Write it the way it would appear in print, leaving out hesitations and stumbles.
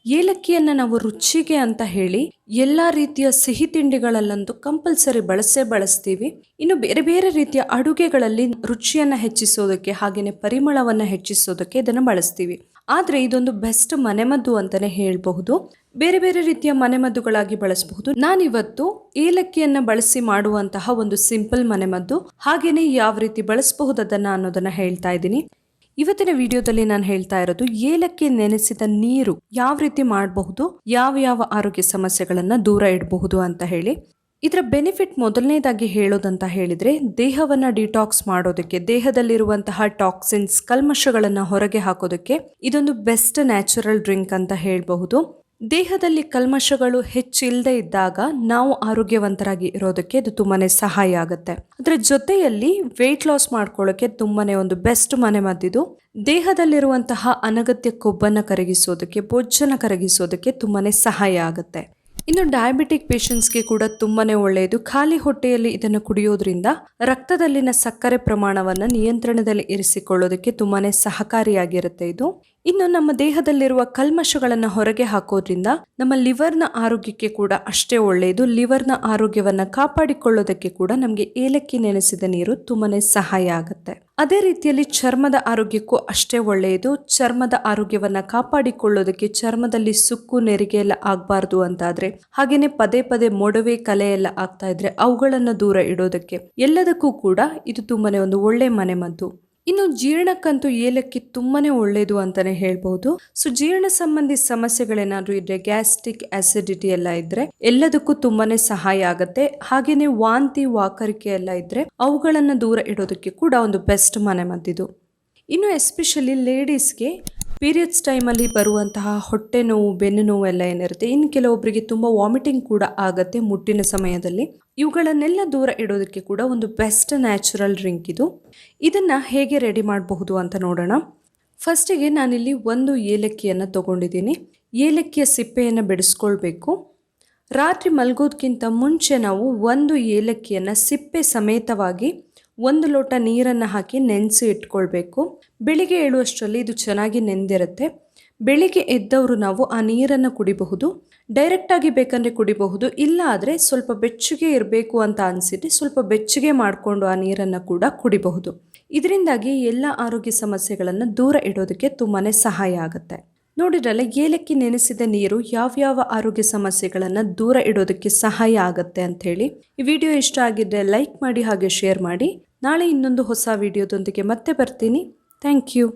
ಏಲಕ್ಕಿಯನ್ನು ನಾವು ರುಚಿಗೆ ಅಂತ ಹೇಳಿ ಎಲ್ಲ ರೀತಿಯ ಸಿಹಿ ತಿಂಡಿಗಳಲ್ಲಂತೂ ಕಂಪಲ್ಸರಿ ಬಳಸ್ತೀವಿ. ಇನ್ನು ಬೇರೆ ಬೇರೆ ರೀತಿಯ ಅಡುಗೆಗಳಲ್ಲಿ ರುಚಿಯನ್ನು ಹೆಚ್ಚಿಸೋದಕ್ಕೆ ಹಾಗೆಯೇ ಪರಿಮಳವನ್ನು ಹೆಚ್ಚಿಸೋದಕ್ಕೆ ಇದನ್ನು ಬಳಸ್ತೀವಿ. ಆದರೆ ಇದೊಂದು ಬೆಸ್ಟ್ ಮನೆಮದ್ದು ಅಂತಾನೆ ಹೇಳಬಹುದು. ಬೇರೆ ಬೇರೆ ರೀತಿಯ ಮನೆಮದ್ದುಗಳಾಗಿ ಬಳಸಬಹುದು. ನಾನಿವತ್ತು ಏಲಕ್ಕಿಯನ್ನು ಬಳಸಿ ಮಾಡುವಂತಹ ಒಂದು ಸಿಂಪಲ್ ಮನೆಮದ್ದು ಹಾಗೆಯೇ ಯಾವ ರೀತಿ ಬಳಸಬಹುದನ್ನ ಅನ್ನೋದನ್ನ ಹೇಳ್ತಾ ಇದ್ದೀನಿ. ಇವತ್ತಿನ ವಿಡಿಯೋದಲ್ಲಿ ನಾನು ಹೇಳ್ತಾ ಇರೋದು ಏಲಕ್ಕಿ ನೆನೆಸಿದ ನೀರು ಯಾವ ರೀತಿ ಮಾಡಬಹುದು, ಯಾವ ಆರೋಗ್ಯ ಸಮಸ್ಯೆಗಳನ್ನ ದೂರ ಇಡಬಹುದು ಅಂತ ಹೇಳಿ. ಇದರ ಬೆನಿಫಿಟ್ ಮೊದಲನೇದಾಗಿ ಹೇಳೋದಂತ ಹೇಳಿದ್ರೆ ದೇಹವನ್ನ ಡಿಟಾಕ್ಸ್ ಮಾಡೋದಕ್ಕೆ, ದೇಹದಲ್ಲಿರುವಂತಹ ಟಾಕ್ಸಿನ್ಸ್ ಕಲ್ಮಶಗಳನ್ನ ಹೊರಗೆ ಹಾಕೋದಕ್ಕೆ ಇದೊಂದು ಬೆಸ್ಟ್ ನ್ಯಾಚುರಲ್ ಡ್ರಿಂಕ್ ಅಂತ ಹೇಳಬಹುದು. ದೇಹದಲ್ಲಿ ಕಲ್ಮಶಗಳು ಹೆಚ್ಚಿಲ್ಲದೆ ಇದ್ದಾಗ ನಾವು ಆರೋಗ್ಯವಂತರಾಗಿ ಇರೋದಕ್ಕೆ ಇದು ತುಂಬಾನೇ ಸಹಾಯ ಆಗುತ್ತೆ. ಅದರ ಜೊತೆಯಲ್ಲಿ ವೆಯ್ಟ್ ಲಾಸ್ ಮಾಡ್ಕೊಳ್ಳೋಕೆ ತುಂಬಾನೇ ಒಂದು ಬೆಸ್ಟ್ ಮನೆಮದ್ದಿದು. ದೇಹದಲ್ಲಿರುವಂತಹ ಅನಗತ್ಯ ಕೊಬ್ಬನ್ನು ಕರಗಿಸೋದಕ್ಕೆ, ಬೊಜ್ಜನ್ನು ಕರಗಿಸೋದಕ್ಕೆ ತುಂಬಾನೇ ಸಹಾಯ ಆಗುತ್ತೆ. ಇನ್ನು ಡಯಾಬಿಟಿಕ್ ಪೇಷಂಟ್ಸ್ಗೆ ಕೂಡ ತುಂಬಾನೇ ಒಳ್ಳೆಯದು. ಖಾಲಿ ಹೊಟ್ಟೆಯಲ್ಲಿ ಇದನ್ನು ಕುಡಿಯೋದ್ರಿಂದ ರಕ್ತದಲ್ಲಿನ ಸಕ್ಕರೆ ಪ್ರಮಾಣವನ್ನು ನಿಯಂತ್ರಣದಲ್ಲಿ ಇರಿಸಿಕೊಳ್ಳೋದಕ್ಕೆ ತುಂಬಾನೇ ಸಹಕಾರಿಯಾಗಿರುತ್ತೆ ಇದು. ಇನ್ನು ನಮ್ಮ ದೇಹದಲ್ಲಿರುವ ಕಲ್ಮಶಗಳನ್ನು ಹೊರಗೆ ಹಾಕೋದ್ರಿಂದ ನಮ್ಮ ಲಿವರ್ನ ಆರೋಗ್ಯಕ್ಕೆ ಕೂಡ ಅಷ್ಟೇ ಒಳ್ಳೆಯದು. ಲಿವರ್ನ ಆರೋಗ್ಯವನ್ನ ಕಾಪಾಡಿಕೊಳ್ಳೋದಕ್ಕೆ ಕೂಡ ನಮಗೆ ಏಲಕ್ಕಿ ನೆನೆಸಿದ ನೀರು ತುಂಬಾನೇ ಸಹಾಯ ಆಗುತ್ತೆ. ಅದೇ ರೀತಿಯಲ್ಲಿ ಚರ್ಮದ ಆರೋಗ್ಯಕ್ಕೂ ಅಷ್ಟೇ ಒಳ್ಳೆಯದು. ಚರ್ಮದ ಆರೋಗ್ಯವನ್ನ ಕಾಪಾಡಿಕೊಳ್ಳೋದಕ್ಕೆ, ಚರ್ಮದಲ್ಲಿ ಸುಕ್ಕು ನೆರಿಗೆ ಎಲ್ಲ ಆಗಬಾರ್ದು ಅಂತಾದ್ರೆ, ಹಾಗೇನೆ ಪದೇ ಪದೇ ಮೊಡವೆ ಕಲೆ ಎಲ್ಲ ಆಗ್ತಾ ಇದ್ರೆ ಅವುಗಳನ್ನು ದೂರ ಇಡೋದಕ್ಕೆ ಎಲ್ಲದಕ್ಕೂ ಕೂಡ ಇದು ತುಂಬಾನೇ ಒಂದು ಒಳ್ಳೆ ಮನೆಮದ್ದು. ಇನ್ನು ಜೀರ್ಣಕ್ಕಂತೂ ಏಲಕ್ಕಿ ತುಂಬಾನೇ ಒಳ್ಳೆಯದು ಅಂತಾನೆ ಹೇಳ್ಬಹುದು. ಸೊ ಜೀರ್ಣ ಸಂಬಂಧಿ ಸಮಸ್ಯೆಗಳೇನಾದ್ರೂ ಇದ್ರೆ, ಗ್ಯಾಸ್ಟ್ರಿಕ್ ಆಸಿಡಿಟಿ ಎಲ್ಲ ಇದ್ರೆ ಎಲ್ಲದಕ್ಕೂ ತುಂಬಾನೇ ಸಹಾಯ ಆಗುತ್ತೆ. ಹಾಗೇನೆ ವಾಂತಿ ವಾಕರಿಕೆ ಎಲ್ಲ ಇದ್ರೆ ಅವುಗಳನ್ನ ದೂರ ಇಡೋದಕ್ಕೆ ಕೂಡ ಒಂದು ಬೆಸ್ಟ್ ಮನೆಮದ್ದಿದು. ಇನ್ನು ಎಸ್ಪೆಷಲಿ ಲೇಡೀಸ್ಗೆ ಪೀರಿಯಡ್ಸ್ ಟೈಮಲ್ಲಿ ಬರುವಂತಹ ಹೊಟ್ಟೆ ನೋವು, ಬೆನ್ನು ನೋವು ಎಲ್ಲ ಏನಿರುತ್ತೆ, ಇನ್ನು ಕೆಲವೊಬ್ಬರಿಗೆ ತುಂಬ ವಾಮಿಟಿಂಗ್ ಕೂಡ ಆಗುತ್ತೆ ಮುಟ್ಟಿನ ಸಮಯದಲ್ಲಿ. ಇವುಗಳನ್ನೆಲ್ಲ ದೂರ ಇಡೋದಕ್ಕೆ ಕೂಡ ಒಂದು ಬೆಸ್ಟ್ ನ್ಯಾಚುರಲ್ ಡ್ರಿಂಕ್ ಇದು. ಇದನ್ನು ಹೇಗೆ ರೆಡಿ ಮಾಡಬಹುದು ಅಂತ ನೋಡೋಣ. ಫಸ್ಟಿಗೆ ನಾನಿಲ್ಲಿ ಒಂದು ಏಲಕ್ಕಿಯನ್ನು ತಗೊಂಡಿದ್ದೀನಿ. ಏಲಕ್ಕಿಯ ಸಿಪ್ಪೆಯನ್ನು ಬಿಡಿಸ್ಕೊಳ್ಬೇಕು. ರಾತ್ರಿ ಮಲಗೋದಕ್ಕಿಂತ ಮುಂಚೆ ನಾವು ಒಂದು ಏಲಕ್ಕಿಯನ್ನು ಸಿಪ್ಪೆ ಸಮೇತವಾಗಿ 1 ಲೋಟ ನೀರನ್ನು ಹಾಕಿ ನೆನೆಸಿ ಇಟ್ಕೊಳ್ಬೇಕು. ಬೆಳಿಗ್ಗೆ ಏಳುವಷ್ಟರಲ್ಲಿ ಇದು ಚೆನ್ನಾಗಿ ನೆಂದಿರುತ್ತೆ. ಬೆಳಿಗ್ಗೆ ಎದ್ದವರು ನಾವು ಆ ನೀರನ್ನು ಕುಡಿಬಹುದು. ಡೈರೆಕ್ಟಾಗಿ ಬೇಕಂದರೆ ಕುಡಿಬಹುದು. ಇಲ್ಲ ಆದರೆ ಸ್ವಲ್ಪ ಬೆಚ್ಚಗೆ ಇರಬೇಕು ಅಂತ ಅನಿಸಿದ್ರೆ ಸ್ವಲ್ಪ ಬೆಚ್ಚಗೆ ಮಾಡಿಕೊಂಡು ಆ ನೀರನ್ನು ಕೂಡ ಕುಡಿಬಹುದು. ಇದರಿಂದಾಗಿ ಎಲ್ಲ ಆರೋಗ್ಯ ಸಮಸ್ಯೆಗಳನ್ನು ದೂರ ಇಡೋದಕ್ಕೆ ತುಂಬಾ ಸಹಾಯ ಆಗುತ್ತೆ. ನೋಡಿದ್ರಲ್ಲ, ಏಲಕ್ಕಿ ನೆನೆಸಿದ ನೀರು ಯಾವ್ಯಾವ ಆರೋಗ್ಯ ಸಮಸ್ಯೆಗಳನ್ನು ದೂರ ಇಡೋದಕ್ಕೆ ಸಹಾಯ ಆಗುತ್ತೆ ಅಂತ ಹೇಳಿ. ಈ ವಿಡಿಯೋ ಇಷ್ಟ ಆಗಿದ್ರೆ ಲೈಕ್ ಮಾಡಿ ಹಾಗೆ ಶೇರ್ ಮಾಡಿ. ನಾಳೆ ಇನ್ನೊಂದು ಹೊಸ ವಿಡಿಯೋದೊಂದಿಗೆ ಮತ್ತೆ ಬರ್ತೀನಿ. Thank you.